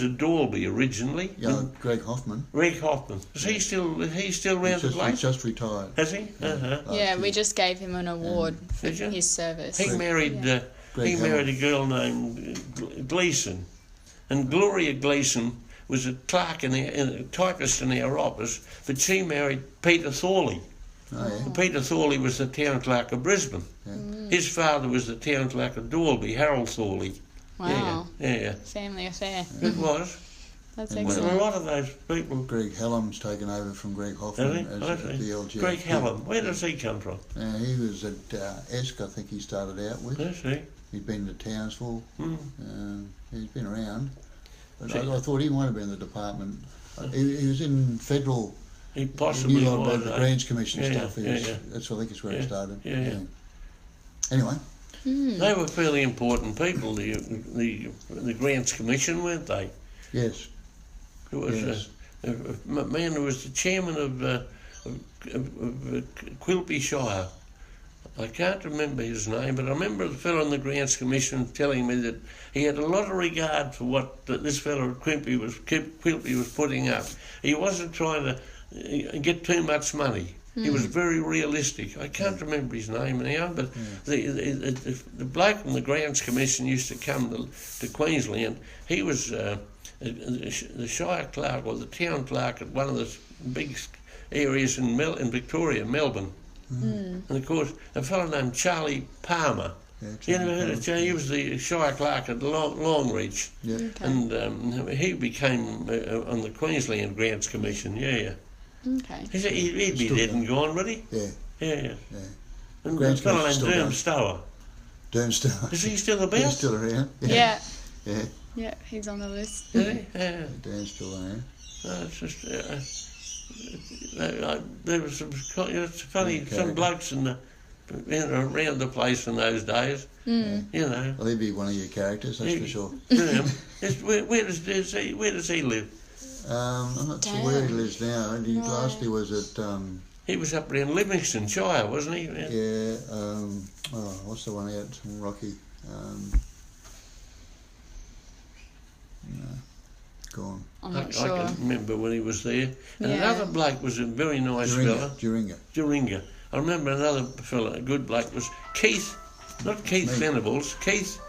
at Dalby originally. Yeah, Greg Hoffman. Greg Hoffman. Is he still around the place? He's just retired. Has he? Uh-huh. Yeah, we just gave him an award for his service. He married a girl named Gleeson, and Gloria Gleeson was a clerk a typist in our office, but she married Peter Thorley. Oh, yeah. And Peter Thorley was the town clerk of Brisbane. Yeah. His father was the town clerk of Dalby, Harold Thorley. Wow. Yeah. Family affair. It was. That's Well, excellent. a lot of those people. Greg Hallam's taken over from Greg Hoffman Has as he? the LGMA. Greg Hallam. Where does he come from? He was at ESC, I think he started out with. Has he? He'd been to Townsville. He's been around. But See. I thought he might have been in the department. He was in federal. He He possibly knew a lot was. about the Grants Commission stuff. Yeah. That's I think it's where Yeah, it started. yeah. Anyway, They were fairly important people, the Grants Commission, weren't they? yes. It was Yes. a man who was the chairman of Quilpie Shire. I can't remember his name, but I remember the fellow in the Grants Commission telling me that he had a lot of regard for what this fellow at Quilpie was putting up. He wasn't trying to get too much money. He was very realistic. I can't remember his name now, but the bloke from the Grants Commission used to come to Queensland. He was the Shire clerk or the town clerk at one of the big areas in Victoria, Melbourne. And of course, a fellow named Charlie Palmer. Yeah, You ever heard of Charlie? He was the Shire clerk at Longreach. Yeah. Okay. And he became on the Queensland Grants Commission, yeah. Okay. He'd be dead and gone, would he? Yeah. Yeah. Yeah. And Grants a fellow named Commission's still Derm going. Stower. Durmstown. Is he still about? He's still around. Yeah. Yeah. Yeah, he's on the list. Is he? Yeah. Dan's still around. No, it's just, there was some funny, some blokes around the place in those days. You know. Well, he'd be one of your characters, that's for sure. Where does he live? I'm not sure where he lives now. And he lastly was at. He was up around Livingstonshire, wasn't he? Yeah. What's the one out in Rocky? No, gone. I'm not I sure. can remember when he was there. And another bloke was a very nice fella. Duringa. I remember another fella, a good bloke, was Keith, not Keith Venables, Keith.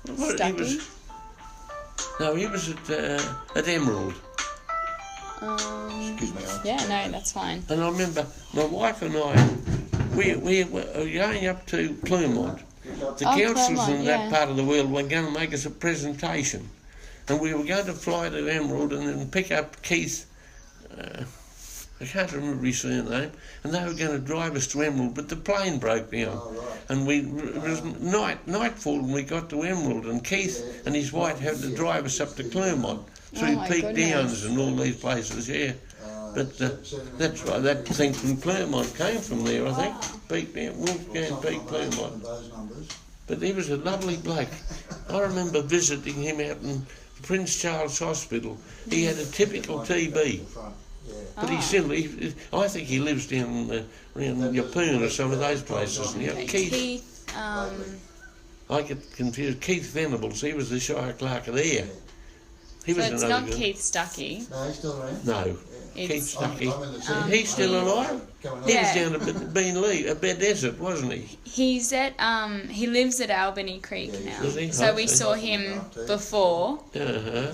He was. No, he was at Emerald. Excuse me. Yeah, no, that's fine. And I remember my wife and I, we were going up to Clermont. The councils in that part of the world were going to make us a presentation. And we were going to fly to Emerald and then pick up Keith, I can't remember his surname, and they were going to drive us to Emerald, but the plane broke down. And it was nightfall when we got to Emerald, and Keith and his wife had to drive us up to Clermont through Peak Downs and all these places, But that's why that thing from Clermont came from there, I think. Peak Down, Wolfgang Peak, Clermont. But he was a lovely bloke. I remember visiting him out in Prince Charles Hospital. He had a typical TB. But he still, I think he lives down around Yeppoon or some of those places. Keith, I get confused. Keith Venables, he was the Shire Clerk there. He was it's not Keith Stuckey. No, he's still around. No, Keith Stuckey. He's still alive? He was down at Bed Desert, wasn't he? He's at, he lives at Albany Creek now. Does he? So we saw him before. I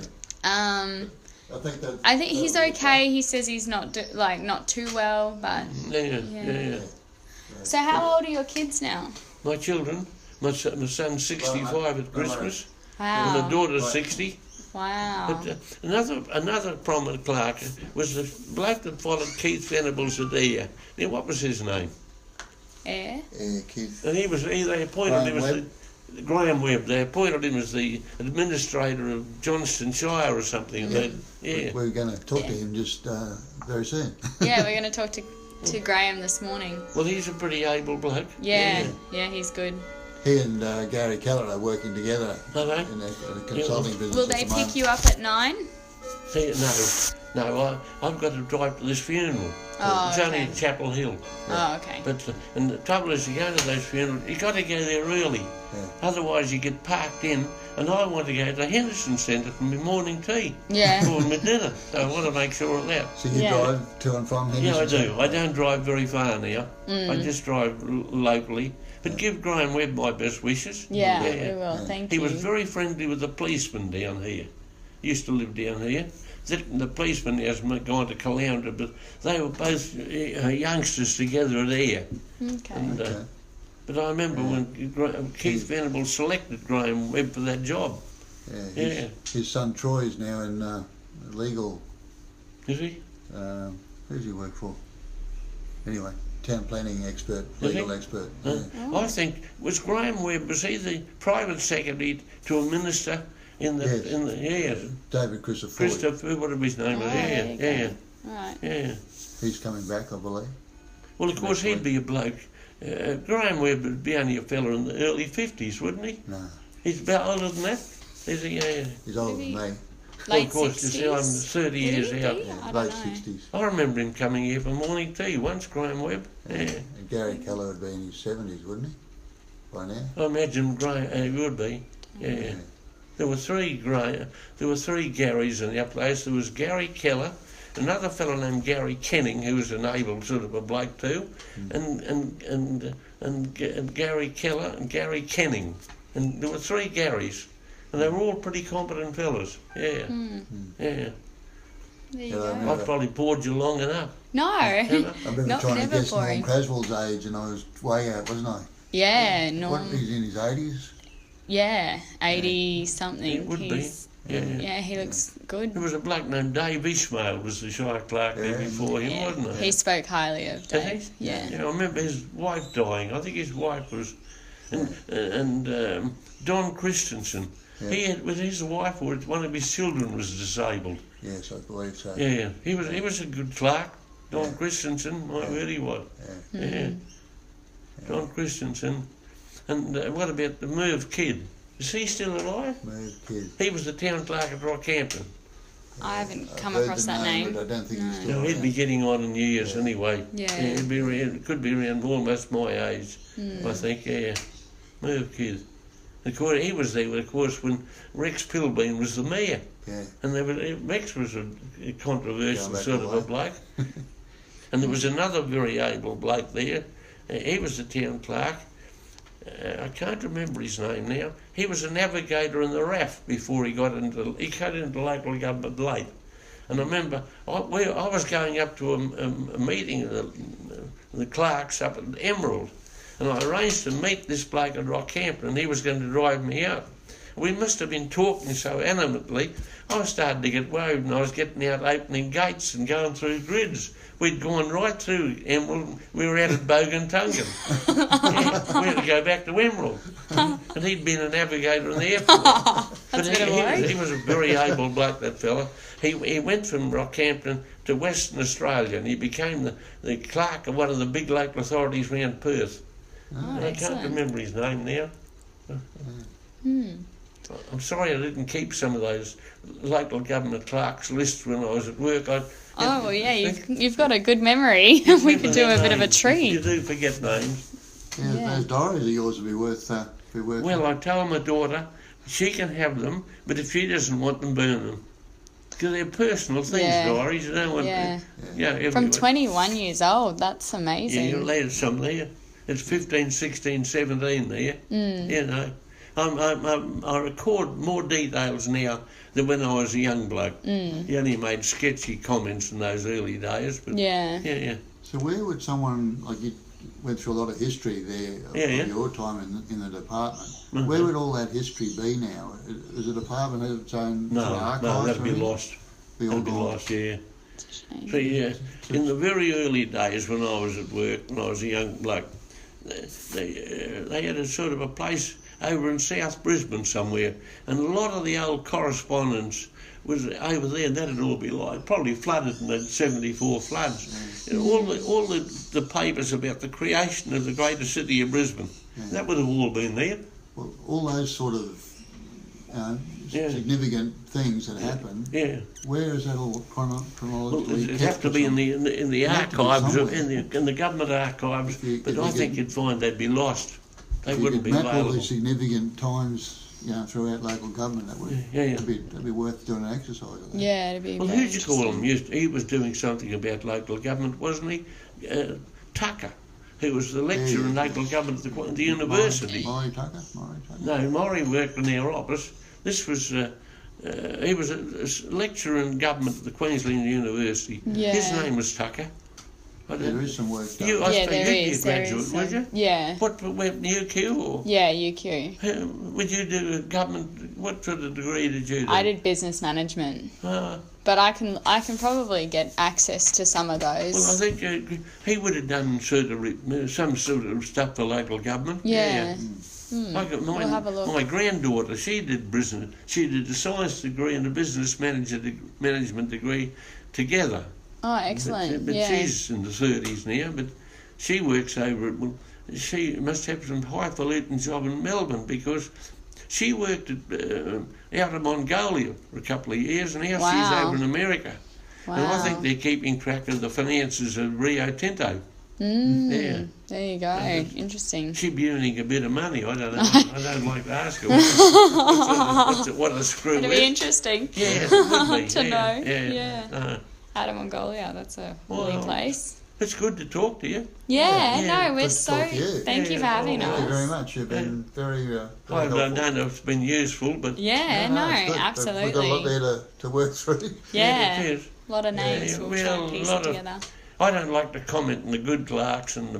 think he's okay. He says he's not too well, but yeah. So how old are your kids now? My children, my son's 65 at Christmas, Wow. and my daughter's 60. Wow. But another prominent clerk was the bloke that followed Keith Venables at Ayr. Now, what was his name? Ayr? Keith. And they appointed him as Graham Webb. They appointed him as the administrator of Johnston Shire or something. Yeah. We're going to talk to him just very soon. Yeah, we're going to talk to Graham this morning. Well, he's a pretty able bloke. Yeah, he's good. He and Gary Keller are working together in a consulting business. Will they pick you up at 9? No, I've got to drive to this funeral. It's only at Chapel Hill. Oh, okay. And the trouble is, you go to those funerals, you got to go there early. Otherwise, you get parked in. And I want to go to Henderson Centre for my morning tea. Or my dinner. So I want to make sure of that. So you drive to and from Henderson? Yeah, I do. I don't drive very far now. I just drive locally. But give Graham Webb my best wishes. Yeah, we will. Thank you. He was very friendly with the policeman down here. He used to live down here. The policeman has gone to Caloundra, but they were both youngsters together at Ayr. Okay. But I remember when Keith Venables selected Graham Webb for that job. His son Troy is now in legal. Is he? Who does he work for? Anyway, town planning expert, legal expert. I think, was Graham Webb, was he the private secretary to a minister in the David Christopher, whatever his name was. Right. He's coming back, I believe. Well, of course, he'd be a bloke. Graham Webb would be only a fella in the early 50s, wouldn't he? No. He's about older than that. Is he? He's older than me. Well, of course, you see, I'm 30 years out. Late 60s. I remember him coming here for morning tea once, Graham Webb. And Gary Keller would be in his 70s, wouldn't he? By now. I imagine he would be. Yeah. There were three Garys in the place. There was Gary Keller, another fellow named Gary Kenning, who was an able sort of a bloke too, and Gary Keller and Gary Kenning, and there were three Garys, and they were all pretty competent fellas. Yeah. There you go. I've probably bored you long enough. No, I remember trying to guess boring. Norm Caswell's age, and I was way out, wasn't I? Yeah, Norm. He's in his 80s. Yeah, 80 something. He would be. Yeah, he looks good. There was a bloke named Dave Ishmael was the Shire Clerk there before him, wasn't there? He spoke highly of Dave. Yeah, I remember his wife dying. I think his wife was, and Don Christensen. He had, with his wife, or one of his children was disabled. Yes, I believe so. Yeah, he was a good clerk. Don Christensen, my word, he was. Yeah. Don Christensen. And what about the Merv Kid? Is he still alive? Merv Kid. He was the town clerk at Rockhampton. I haven't come across that name. But I don't think he's still No, he'd be getting on in years anyway. Yeah. Could be around almost my age, I think, Merv Kid. Of course, he was there, of course, when Rex Pilbeam was the mayor. Yeah. And Rex was a controversial sort of a bloke. And there was another very able bloke there. He was the town clerk. I can't remember his name now. He was a navigator in the RAF before he got into local government late. And I remember I was going up to a meeting of the clerks up at Emerald, and I arranged to meet this bloke at Rockhampton, and he was going to drive me out. We must have been talking so animatedly, I started to get worried, and I was getting out opening gates and going through grids. We'd gone right through Emerald. We were out at Boguntungan. We had to go back to Emerald. And he'd been a navigator in the airport. But he was a very able bloke, that fella. He went from Rockhampton to Western Australia, and he became the clerk of one of the big local authorities around Perth. I can't remember his name now. I'm sorry I didn't keep some of those local government clerks lists when I was at work. You've got a good memory. We could do a bit of a treat. You do forget names. Yeah, those diaries of yours would be worth. Well, I tell my daughter she can have them, but if she doesn't want them, burn them. Because they're personal things, diaries. You don't want From 21 years old, that's amazing. Yeah, you'll add some there. It's 15, 16, 17 there. You know. I record more details now than when I was a young bloke. He only made sketchy comments in those early days. But yeah. So where would someone, like you went through a lot of history there of your time in the department, where would all that history be now? Is the department have its own archives? No, that'd be lost. That'd be lost, yeah. So in the very early days when I was at work, when I was a young bloke, they had a sort of a place over in South Brisbane somewhere, and a lot of the old correspondence was over there, and that'd all be like probably flooded in the 74 floods. And all the papers about the creation of the greater city of Brisbane, that would have all been there. Well, all those sort of significant things that happened. Yeah. Where is that all chronologically? It'd have to be in the archives, in the government archives. But I think you'd find they'd be lost. They wouldn't be available. Map all these significant times, throughout local government. That would that'd be worth doing an exercise. I think. Yeah, it'd be. Well, who'd you call him? He was doing something about local government, wasn't he? Tucker, who was the lecturer in local government at the university. Maury Tucker. No, Maury worked in our office. This was. He was a lecturer in government at the Queensland University. Yeah. His name was Tucker. There is some work done. You'd be a graduate, would you? Yeah. What went UQ or? Yeah, UQ. Would you do government? What sort of degree did you do? I did business management. But I can probably get access to some of those. Well, I think he would have done some sort of stuff for local government. Yeah. We'll have a look. My granddaughter, she did a science degree and a business management degree together. Oh, excellent. But she's in the 30s now, but she works over at, she must have some highfalutin job in Melbourne because she worked out of Mongolia for a couple of years and now she's over in America. Wow. And I think they're keeping track of the finances of Rio Tinto. There you go. Interesting. She'd be earning a bit of money. I don't know. I don't like to ask her what a screw. It'd be interesting. Yeah, it would be. to know. Yeah. Out of Mongolia, that's a lovely place. It's good to talk to you. No, we're so. Thank you for having us. Thank you very much. You've been very I don't know if it's been useful, but absolutely. We've got a lot there to work through. A lot of names. We'll try and piece it together. I don't like to comment on the good clerks and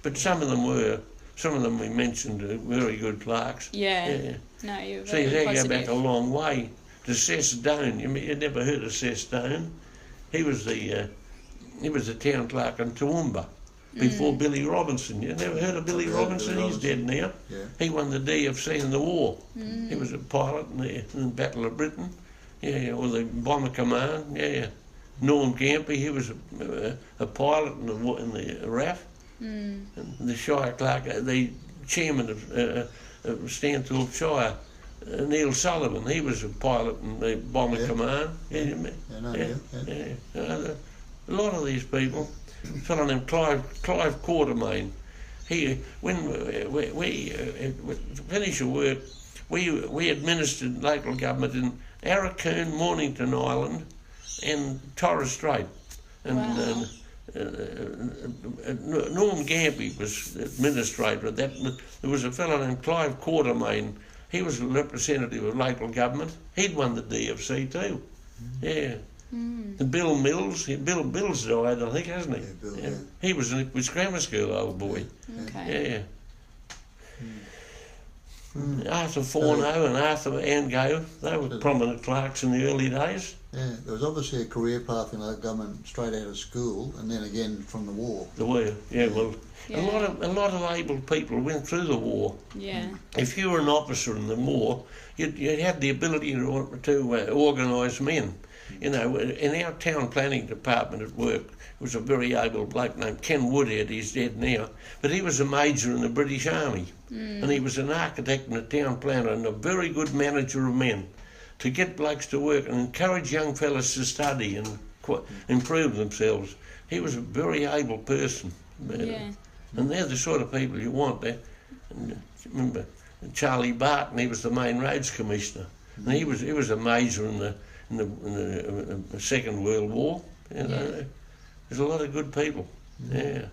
but some of them were. Some of them we mentioned are very good clerks. Yeah. No, you're very See, they positive. go back a long way. To Seth Doane, you never heard of Seth Doane? He was the town clerk in Toowoomba before Billy Robinson. You never heard of Billy Robinson? He's dead now. Yeah. He won the DFC in the war. He was a pilot in the Battle of Britain. Or the Bomber Command. Norm Gampy, he was a pilot in the RAF. And the Shire Clerk, the chairman of Stanthorpe Shire, Neil Sullivan, he was a pilot in the Bomber Command. A lot of these people. A fellow named Clive Quartermain. When we finished the work, we administered local government in Arakoon, Mornington Island, and Torres Strait. And Norm Gampy was administrator of that. There was a fellow named Clive Quartermain. He was a representative of local government. He'd won the DFC too. Yeah. And Bill Mills, Bill's died, I think, hasn't he? Yeah, Bill, yeah. He was in grammar school, old boy. Okay. Yeah. Arthur Forno and Arthur Ango, they were prominent clerks in the early days. Yeah, there was obviously a career path in local government straight out of school, and then again from the war. The war, well, a lot of able people went through the war. Yeah. If you were an officer in the war, you had the ability to organise men. You know, in our town planning department at work, was a very able bloke named Ken Woodhead. He's dead now, but he was a major in the British Army, and he was an architect and a town planner and a very good manager of men. To get blokes to work and encourage young fellas to study and improve themselves, he was a very able person. Yeah. And they're the sort of people you want there. And remember, Charlie Barton, he was the main roads commissioner, and he was a major in the Second World War. You know, there's a lot of good people. Yeah.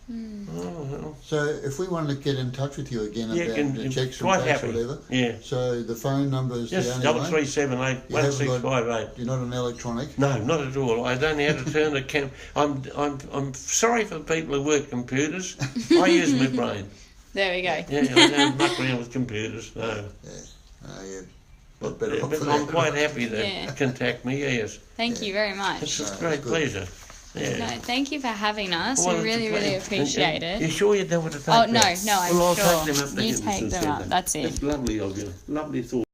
Oh, well. So if we wanted to get in touch with you again about the checks and dates or whatever, so the phone number is yes, the only 3378 1658. You're not an electronic? No, not at all. I don't know how to turn the cam. I'm sorry for the people who work computers. I use my brain. There we go. Yeah, I don't muck around with computers. No. Yeah. Yeah. But better off for I'm that. quite happy to contact me. Yes. Thank you very much. It's a great pleasure. Yeah. No, thank you for having us. Well, we really appreciate it. You sure you don't want to take Oh, them? no, I'm I'll sure. take them up to You him take them instead. up, that's it. That's lovely of you. Lovely thought.